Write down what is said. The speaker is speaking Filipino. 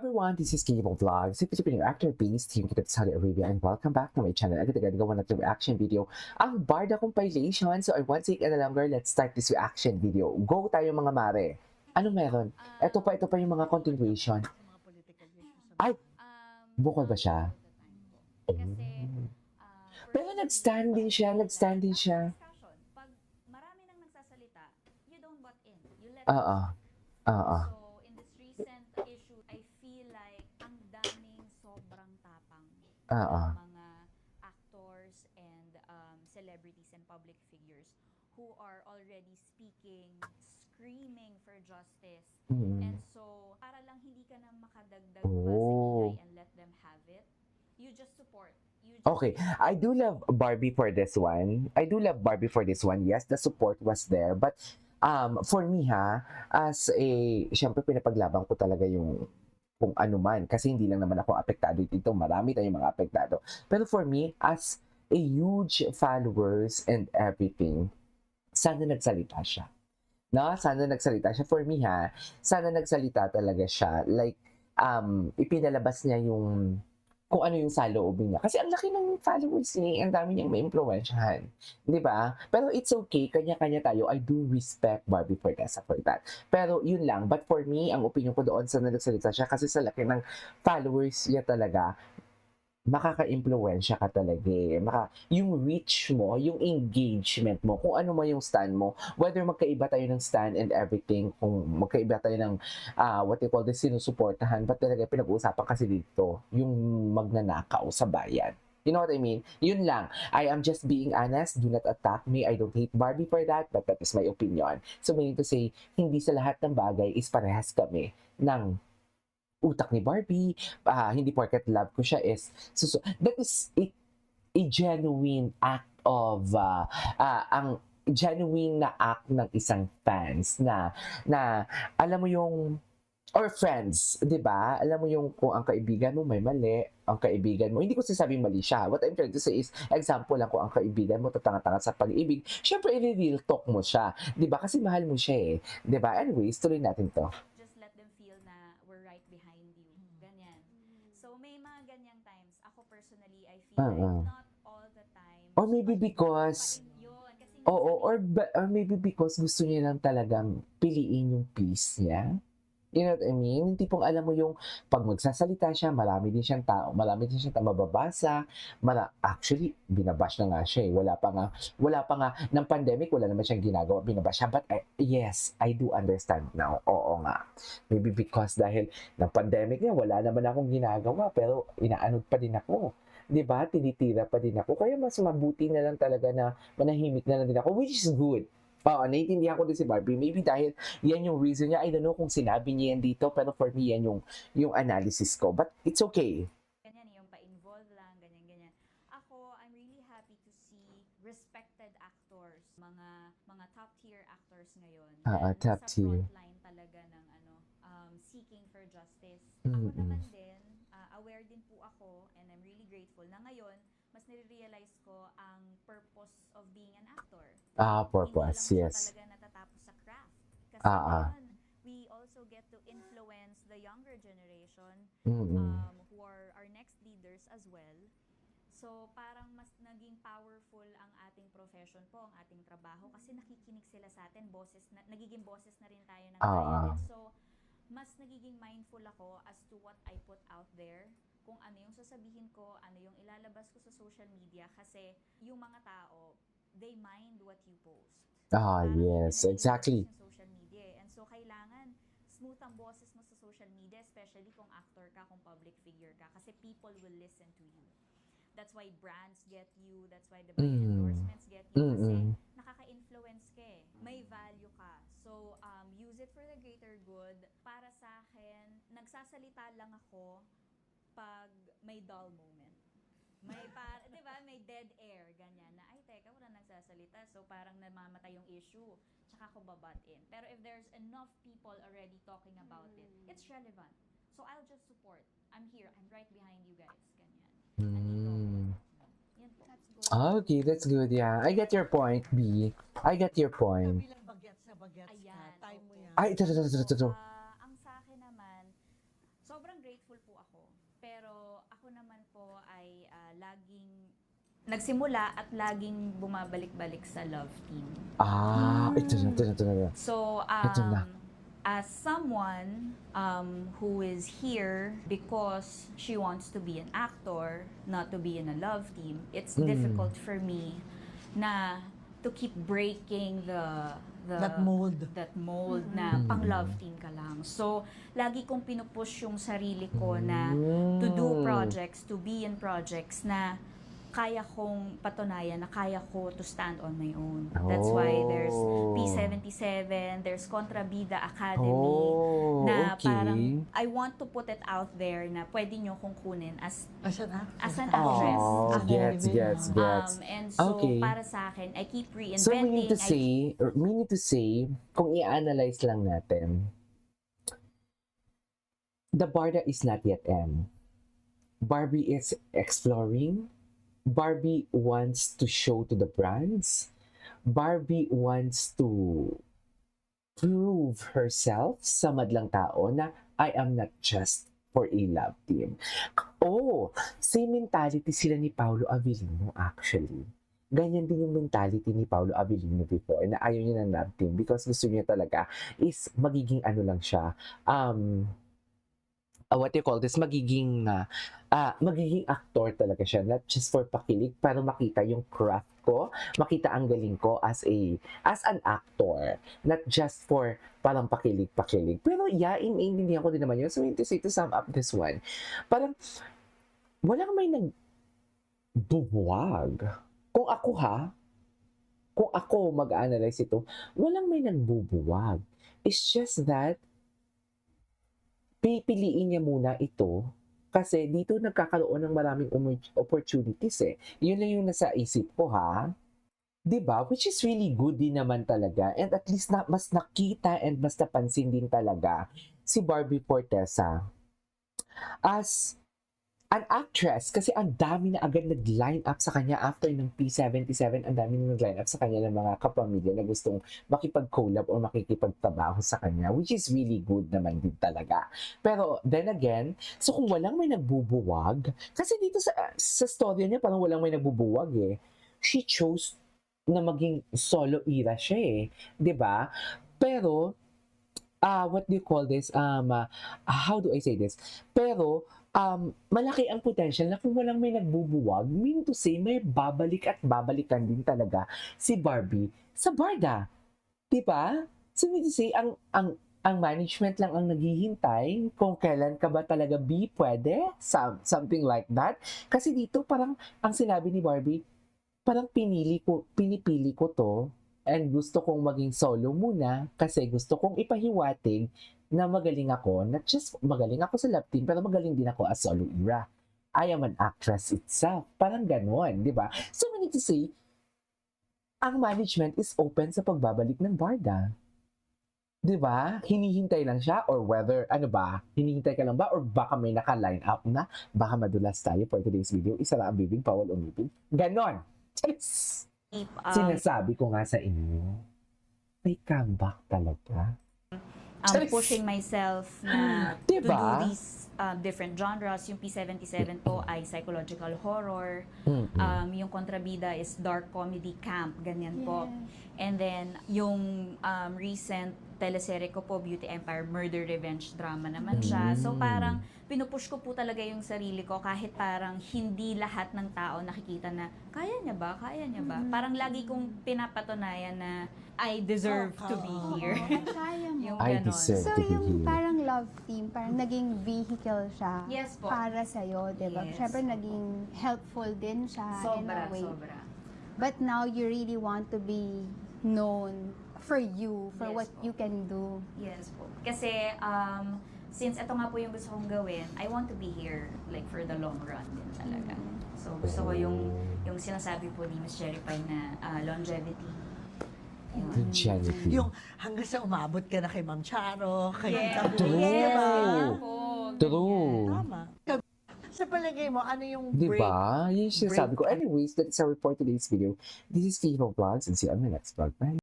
Everyone, this is Cable Vlogs. If you're new actor based here in Saudi Arabia and welcome back to my channel. Agad-agad gawa na itong reaction video. Ang Barda compilation. So I won't take any longer. Let's start this reaction video. Go tayo mga mare. Ano meron? Ito pa yung mga continuation. Ay, bukol ba siya? Oh. Pero nag-stand din siya. Pag marami nang nagsasalita, you don't butt in. You let Oo. Oo. So, in this recent issue, I feel like ang daming sobrang tapang Oo. ng mga actors and celebrities and public figures who are already speaking, screaming for justice. And so, para lang hindi ka na makadagdag pa sa ingay and let them have it, you just support. Okay, I do love Barbie for this one. Yes, the support was there. But for me as a, syempre pinapaglaban ko talaga yung kung ano man. Kasi hindi lang naman ako apektado dito. Marami tayong mga apektado. Pero for me, as a huge followers and everything, sana nagsalita siya. No, sana nagsalita siya. For me sana nagsalita talaga siya. Like, ipinalabas niya yung kung ano yung saloobin niya. Kasi ang laki ng followers niya, ang dami niyang ma-influensyahan. Di ba? Pero it's okay, kanya-kanya tayo. I do respect Barbie for that. Pero yun lang. But for me, ang opinion ko doon sa nagsalita siya, kasi sa laki ng followers niya talaga, makaka-impluwensya ka talaga eh. Yung reach mo, yung engagement mo, kung ano mo yung stand mo, whether magkaiba tayo ng stand and everything, kung magkaiba tayo ng what you call this, sinusuportahan, but talaga pinag-uusapan kasi dito, yung magnanakaw sa bayan. You know what I mean? Yun lang. I am just being honest. Do not attack me. I don't hate Barbie for that, but that is my opinion. So meaning to say, hindi sa lahat ng bagay is parehas kami ng utak ni Barbie, hindi porket love ko siya is, so that is a genuine act of, ang genuine na act ng isang fans na alam mo yung, or friends, di ba? Alam mo yung kung ang kaibigan mo may mali, ang kaibigan mo, hindi ko sinasabing mali siya. What I'm trying to say is, example lang, kung ang kaibigan mo tatanga-tanga sa pag-ibig, syempre i-real talk mo siya. Di ba? Kasi mahal mo siya eh. Di ba? Anyways, tuloy natin to. Just let them feel na we're right behind you. Ganyan. So, may mga ganyang times. Ako personally, I feel like not all the time. Or maybe because, Yun. Kasi or maybe because gusto niya lang talagang piliin yung peace niya. You know what I mean? Yung tipong alam mo yung pag magsasalita siya, marami din siyang tao, marami din siyang mababasa. Actually, binabash na nga siya eh. Wala pa nga, ng pandemic, wala naman siyang ginagawa, binabash siya. But yes, I do understand now. Oo nga. Maybe because dahil ng pandemic niya, wala naman akong ginagawa, pero inaanod pa din ako. 'Di ba? Tinitira pa din ako. Kaya mas mabuti na lang talaga na manahimik na lang din ako, which is good. Oo, naiintindihan ko din si Barbie. Maybe dahil yan yung reason niya. I don't know kung sinabi niya yan dito, pero for me, yan yung analysis ko. But it's okay. Ganyan, yung pa-involve lang, ganyan. Ako, I'm really happy to see respected actors, mga top-tier actors ngayon. Top sa tier. frontline talaga ng seeking for justice. Ako naman din, aware din po ako, and I'm really grateful na ngayon, mas nire-realize ko ang purpose of being an actor. Purpose, Hindi lang yes. siya talaga natatapos sa craft. Kasi ngayon, we also get to influence the younger generation who are our next leaders as well. So, parang mas naging powerful ang ating profession po, ang ating trabaho, kasi nakikinig sila sa atin, nagiging boses na rin tayo ng bayan. So, mas nagiging mindful ako as to what I put out there, kung ano yung sasabihin ko, ano yung ilalabas ko sa social media, kasi yung mga tao, they mind what you post. Yes, exactly. Yung social media. And so, kailangan smooth ang boses mo sa social media, especially kung actor ka, kung public figure ka, kasi people will listen to you. That's why brands get you, that's why the brand endorsements get you, kasi nakaka-influence ka eh. May value ka. So, use it for the greater good. Para sa akin, nagsasalita lang ako pag may dull moment. Di ba, may dead air, ganyan, na, ay, teka, wala nagsasalita, so parang namamatay yung issue, tsaka ako babat in. Pero if there's enough people already talking about it, it's relevant. So, I'll just support. I'm here, I'm right behind you guys, ganyan. Yan, that's good. Okay, that's good, yeah. I get your point, B. I get your point. Kabilang bagets ka, Ayan, time mo yan. Ay, ito. ang sa akin naman, sobrang sobrang grateful po ako. Pero ako naman po ay laging nagsimula at laging bumabalik-balik sa love team. Ito na. So, Ito na. as someone who is here because she wants to be an actor, not to be in a love team, it's difficult for me na to keep breaking That mold. na pang love team ka lang. So, lagi kong pinupush yung sarili ko na to do projects, to be in projects na kaya kong patunayan na kaya ko to stand on my own. That's why there's P77, there's Contrabida Academy, na parang I want to put it out there na pwede nyo kong kunin as As an actor. an actress. Oh, Ako. gets. And so, Okay. para sa akin, I keep So, reinventing. meaning to say, kung i-analyze lang natin, the Barda is not yet M. Barbie is exploring. Barbie wants to show to the brands. Barbie wants to prove herself sa madlang tao na I am not just for a love team. Oh, same mentality sila ni Paolo Avellino actually. Ganyan din yung mentality ni Paolo Avellino before na ayaw niya ng love team because gusto niya talaga is magiging ano lang siya, what you call this, magiging actor talaga siya, not just for pakilig, para makita yung craft ko, makita ang galing ko as an actor, not just for parang pakilig. Pero yeah, intindihan ko din naman yun. So, to sum up this one, parang walang may nagbubuwag. Kung ako mag-analyze ito, walang may nagbubuwag. It's just that pipiliin niya muna ito kasi dito nagkakaroon ng maraming opportunities eh. Yun lang yung nasa isip ko ha. 'Di ba? Which is really good din naman talaga. And at least mas nakita and mas napansin din talaga si Barbie Fortesa as an actress kasi ang dami na agad nag-line up sa kanya after ng P77, ang dami na nag-line up sa kanya ng mga kapamilya na gustong makipag-collab or makikipagtrabaho sa kanya, which is really good naman din talaga. Pero then again, so kung walang may nagbubuwag, kasi dito sa story niya parang walang may nagbubuwag eh. She chose na maging solo era siya eh, 'di ba? Pero what do you call this? How do I say this? Pero malaki ang potential na kung walang may nagbubuwag, mean to say, may babalik at babalikan din talaga si Barbie sa Barda. Diba? So, mean to say, ang management lang ang naghihintay kung kailan ka ba talaga pwede, something like that. Kasi dito, parang, ang sinabi ni Barbie, parang pinipili ko to, and gusto kong maging solo muna kasi gusto kong ipahiwatig na magaling ako, not just magaling ako sa love team, pero magaling din ako as solo era. I am an actress itself. Parang ganon, di ba? So, we need to say, ang management is open sa pagbabalik ng Barda. Di ba? Hinihintay lang siya or whether, hinihintay ka lang ba or baka may naka-line up na, baka madulas tayo for today's video, isa lang ang bibig, bawal umibig. Ganon. Yes. Sinasabi ko nga sa inyo, may comeback talaga. Pushing myself na Diba? to do these different genres. Yung P77 po ay psychological horror. Yung Contrabida is dark comedy camp, ganyan po. And then, yung recent teleserye ko po, Beauty Empire, murder revenge drama naman siya. So parang pinupush ko po talaga yung sarili ko kahit parang hindi lahat ng tao nakikita na kaya niya ba? Parang lagi kong pinapatunayan na I deserve to be here. Kaya mo. Yung I ganon. deserve So to be yung here. parang love team, parang naging vehicle siya Yes po. para sa'yo, di ba? Yes. Siyempre naging helpful din siya in a way. Sobra. But now you really want to be known for you, for Yes what po. you can do. Yes po. Kasi, since ito nga po yung gusto kong gawin, I want to be here like for the long run din talaga. So, gusto ko yung sinasabi po ni Miss Cherry Pie na longevity. Yun. Longevity. Yung hanggang sa umabot ka na kay Ma'am Charo, kay Yes. Ma'am True. Luis, di ba? Kaya po, True. Tama. Sa palagay mo, ano yung Di break? ba? Yun yung sinasabi ko. Anyways, that is our for today's video. This is Steve Vlogs and see you on my next vlog. Bye!